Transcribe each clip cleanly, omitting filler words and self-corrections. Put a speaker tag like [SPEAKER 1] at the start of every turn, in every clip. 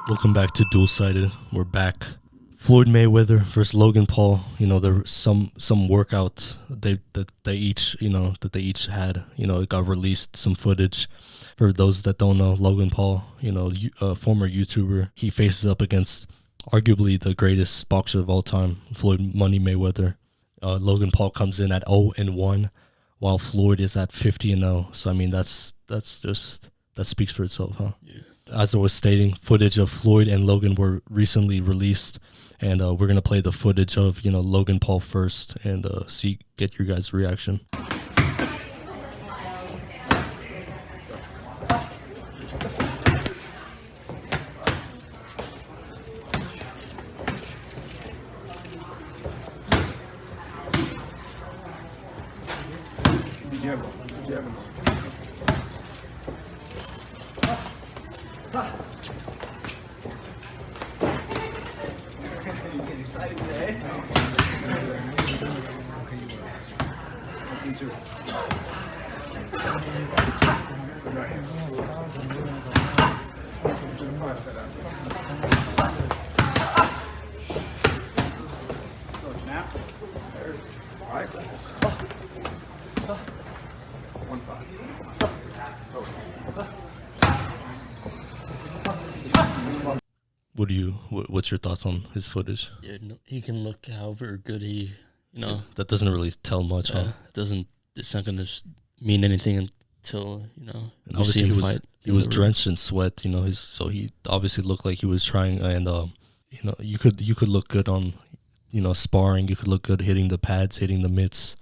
[SPEAKER 1] Welcome back to Dualsighted. We're back. Floyd Mayweather versus Logan Paul. You know, there was some workout that they each had. You know, it got released, some footage. For those that don't know, Logan Paul, a former YouTuber, he faces up against arguably the greatest boxer of all time, Floyd Money Mayweather. Logan Paul comes in at 0-1, while Floyd is at 50-0. So I mean, that speaks for itself, huh?
[SPEAKER 2] Yeah.
[SPEAKER 1] As I was stating, footage of Floyd and Logan were recently released, and we're gonna play the footage of Logan Paul first and get your guys' reaction.
[SPEAKER 3] Me too. Coach, now. All right. 1-5.
[SPEAKER 1] What's your thoughts on his footage?
[SPEAKER 2] Yeah, no, he can look however good he,
[SPEAKER 1] That doesn't really tell much, huh?
[SPEAKER 2] It's not gonna mean anything until
[SPEAKER 1] And
[SPEAKER 2] you
[SPEAKER 1] obviously
[SPEAKER 2] see him
[SPEAKER 1] he
[SPEAKER 2] fight.
[SPEAKER 1] was drenched in sweat. So he obviously looked like he was trying, and you could look good on sparring. You could look good hitting the pads, hitting the mitts.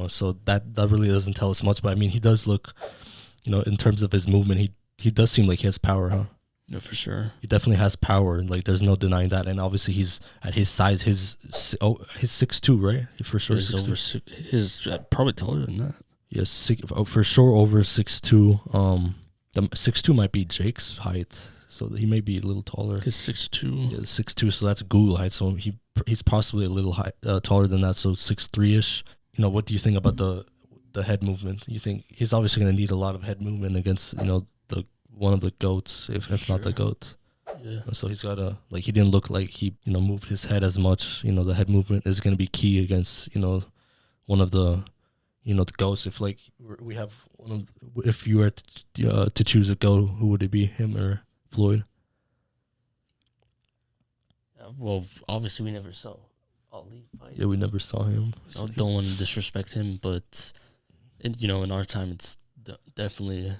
[SPEAKER 1] So that really doesn't tell us much. But I mean, he does look, in terms of his movement, he does seem like he has power, huh?
[SPEAKER 2] No, for sure.
[SPEAKER 1] He definitely has power. Like, there's no denying that. And obviously, he's at his size. He's 6'2", right? For sure,
[SPEAKER 2] He's over. He's probably taller than that.
[SPEAKER 1] Yes, for sure over 6'2". The 6'2" might be Jake's height, so he may be a little taller.
[SPEAKER 2] He's 6'2".
[SPEAKER 1] Yeah, 6'2", so that's Google height. So he's possibly a little taller than that. So 6'3" ish. What do you think about the head movement? You think he's obviously going to need a lot of head movement against the one of the GOATs, if not the GOAT.
[SPEAKER 2] Yeah.
[SPEAKER 1] So he's got to, like, he didn't look like he moved his head as much. The head movement is going to be key against one of the the GOATs. If like we have if you were to choose a GOAT, who would it be, him or Floyd?
[SPEAKER 2] Well, obviously we never saw Ali fight.
[SPEAKER 1] Yeah, we never saw him.
[SPEAKER 2] I don't want to disrespect him, but in our time, it's definitely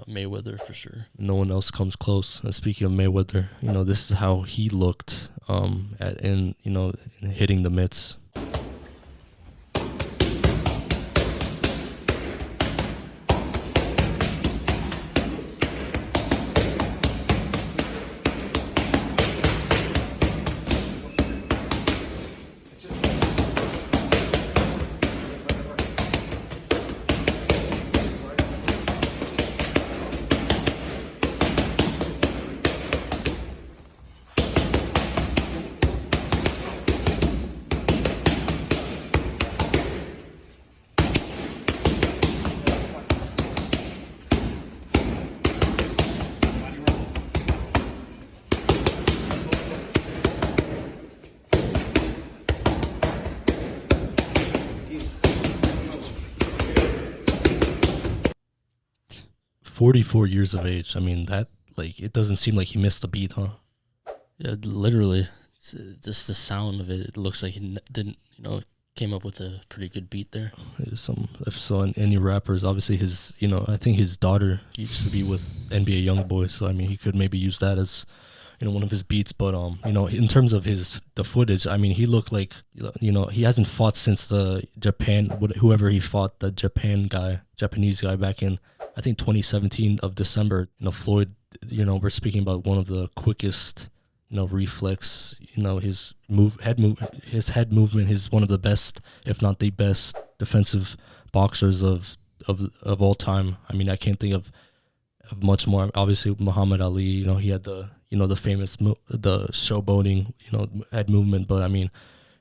[SPEAKER 2] Mayweather for sure.
[SPEAKER 1] No one else comes close. And speaking of Mayweather, this is how he looked in hitting the mitts. 44 years of age. I mean, that, like, it doesn't seem like he missed a beat, huh?
[SPEAKER 2] Yeah, literally. Just the sound of it. It looks like he didn't, came up with a pretty good beat there.
[SPEAKER 1] If so, any rappers, obviously his, I think his daughter used to be with NBA YoungBoy, so I mean, he could maybe use that as, one of his beats. But in terms of the footage, I mean, he looked like, he hasn't fought since the whoever he fought, the Japanese guy back in, I think 2017 of December. Floyd, we're speaking about one of the quickest, reflex, his head movement. He's one of the best, if not the best, defensive boxers of all time. I mean, I can't think of much more. Obviously, Muhammad Ali, he had the famous the showboating, head movement. But I mean,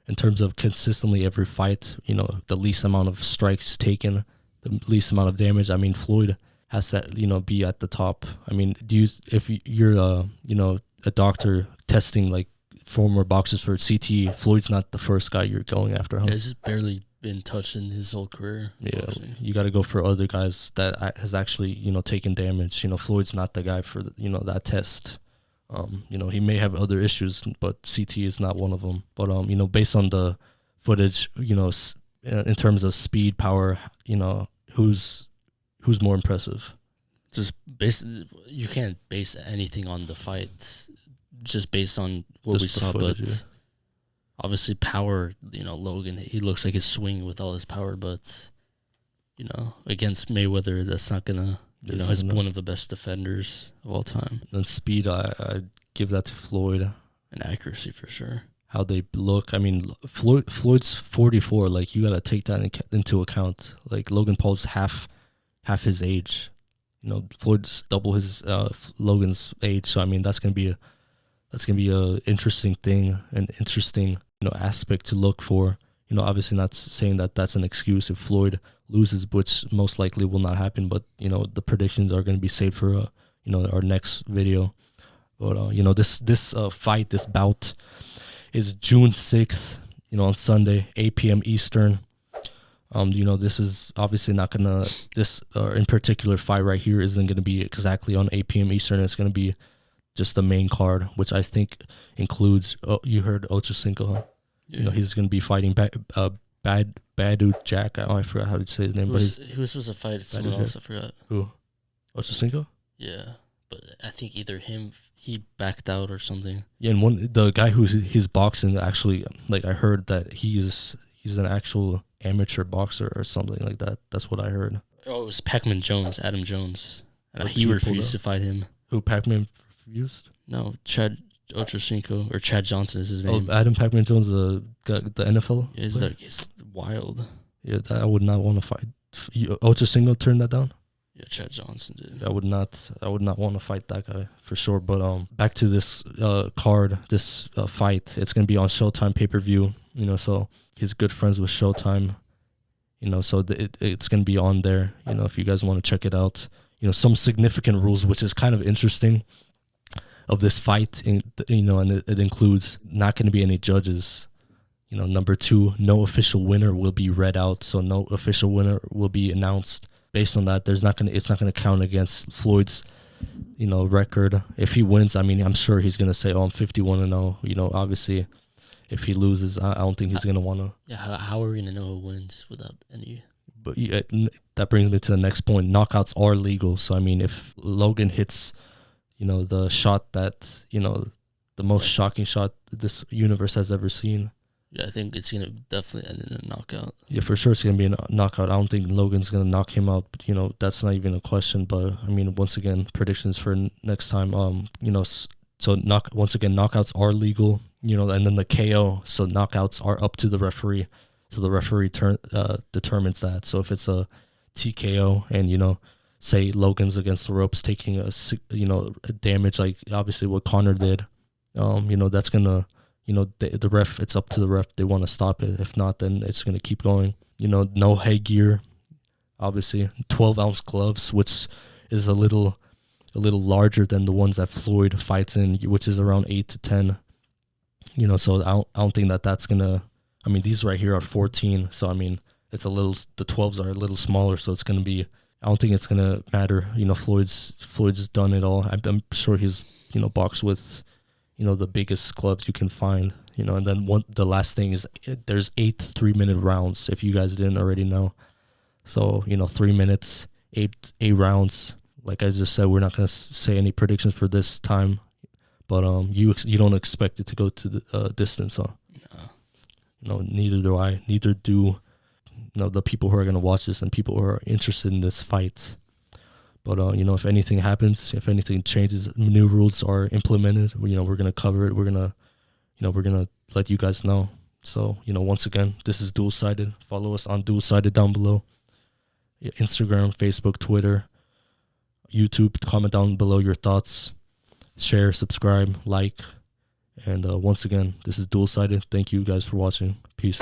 [SPEAKER 1] in terms of consistently every fight, the least amount of strikes taken, the least amount of damage. I mean, Floyd has to, be at the top. I mean, if you're, a doctor testing like former boxers for CTE, Floyd's not the first guy you're going after, huh?
[SPEAKER 2] Yeah, he's barely been touched in his whole career.
[SPEAKER 1] Yeah,
[SPEAKER 2] Boxing.
[SPEAKER 1] you got to go for other guys that has actually, taken damage. Floyd's not the guy for, that test. He may have other issues, but CT is not one of them. But, based on the footage, in terms of speed, power, who's more impressive?
[SPEAKER 2] Just you can't base anything on the fight, just based on what
[SPEAKER 1] Just
[SPEAKER 2] we
[SPEAKER 1] the
[SPEAKER 2] saw.
[SPEAKER 1] footage,
[SPEAKER 2] But
[SPEAKER 1] yeah.
[SPEAKER 2] obviously, power. Logan. He looks like he's swinging with all his power, but against Mayweather, that's not gonna. He's one of the best defenders of all time.
[SPEAKER 1] And speed, I give that to Floyd.
[SPEAKER 2] And accuracy for sure.
[SPEAKER 1] How they look. I mean, Floyd's 44. Like, you got to take that into account. Like, Logan Paul's half his age. Floyd's double his Logan's age. So I mean, that's gonna be a interesting thing, an interesting aspect to look for. Obviously not saying that that's an excuse if Floyd loses, which most likely will not happen. But the predictions are going to be saved for our next video. But this fight, this bout, is June 6th. On Sunday, 8 p.m. Eastern. This is obviously not gonna. This in particular fight right here isn't gonna be exactly on 8 p.m. Eastern. It's gonna be just the main card, which I think includes. Oh, you heard Ocho Cinco, huh?
[SPEAKER 2] Yeah.
[SPEAKER 1] He's gonna be fighting Badu Jack. I forgot how to say his name.
[SPEAKER 2] He was supposed to fight someone else. I forgot.
[SPEAKER 1] Who? Ocho Cinco?
[SPEAKER 2] Yeah, but I think either he backed out or something.
[SPEAKER 1] Yeah, and the guy he's boxing actually, like, I heard that he's an actual amateur boxer or something like that. That's what I heard.
[SPEAKER 2] Oh, it was Pac-Man Jones, Adam Jones. And
[SPEAKER 1] Like,
[SPEAKER 2] he refused to fight him.
[SPEAKER 1] Who, Pac-Man refused?
[SPEAKER 2] No, Chad Ochocinco, or Chad Johnson is his name.
[SPEAKER 1] Oh, Adam Pac-Man Jones, the NFL?
[SPEAKER 2] Yeah, he's wild.
[SPEAKER 1] Yeah, I would not want to fight. Ocho Cinco turned that down?
[SPEAKER 2] Yeah, Chad Johnson did.
[SPEAKER 1] I would not want to fight that guy for sure. But back to this card, this fight. It's gonna be on Showtime pay-per-view. So he's good friends with Showtime. So it's gonna be on there. If you guys want to check it out. Some significant rules, which is kind of interesting, of this fight. And it includes not going to be any judges. Number 2, no official winner will be read out. So no official winner will be announced. Based on that, it's not gonna count against Floyd's, record. If he wins, I mean, I'm sure he's gonna say, "Oh, I'm 51-0." Obviously, if he loses, I don't think he's gonna wanna.
[SPEAKER 2] Yeah, how are we gonna know who wins without any?
[SPEAKER 1] But yeah, that brings me to the next point. Knockouts are legal. So I mean, if Logan hits, the shot that the most shocking shot this universe has ever seen.
[SPEAKER 2] Yeah, I think it's gonna definitely end in a knockout.
[SPEAKER 1] Yeah, for sure it's gonna be a knockout. I don't think Logan's gonna knock him out. But, that's not even a question. But I mean, once again, predictions for next time. So once again, knockouts are legal. And then the KO. So knockouts are up to the referee. So the referee determines that. So if it's a TKO and say Logan's against the ropes taking a damage, like obviously what Conor did, that's gonna. The ref, it's up to the ref. They want to stop it. If not, then it's going to keep going. No headgear, obviously. 12-ounce gloves, which is a little larger than the ones that Floyd fights in, which is around 8 to 10. So I don't think that's going to... I mean, these right here are 14. So, I mean, the 12s are a little smaller. So it's going to be... I don't think it's going to matter. Floyd's done it all. I'm sure he's, boxed with... the biggest gloves you can find, and then the last thing is there's 8 3-minute rounds, if you guys didn't already know. So, 3 minutes, eight rounds. Like I just said, we're not going to say any predictions for this time, but you don't expect it to go to the distance, huh? No. Neither do I. Neither do the people who are going to watch this and people who are interested in this fight. But, if anything happens, if anything changes, new rules are implemented, we're going to cover it. We're going to let you guys know. So, once again, this is Dualsighted. Follow us on Dualsighted down below. Instagram, Facebook, Twitter, YouTube. Comment down below your thoughts. Share, subscribe, like. And once again, this is Dualsighted. Thank you guys for watching. Peace.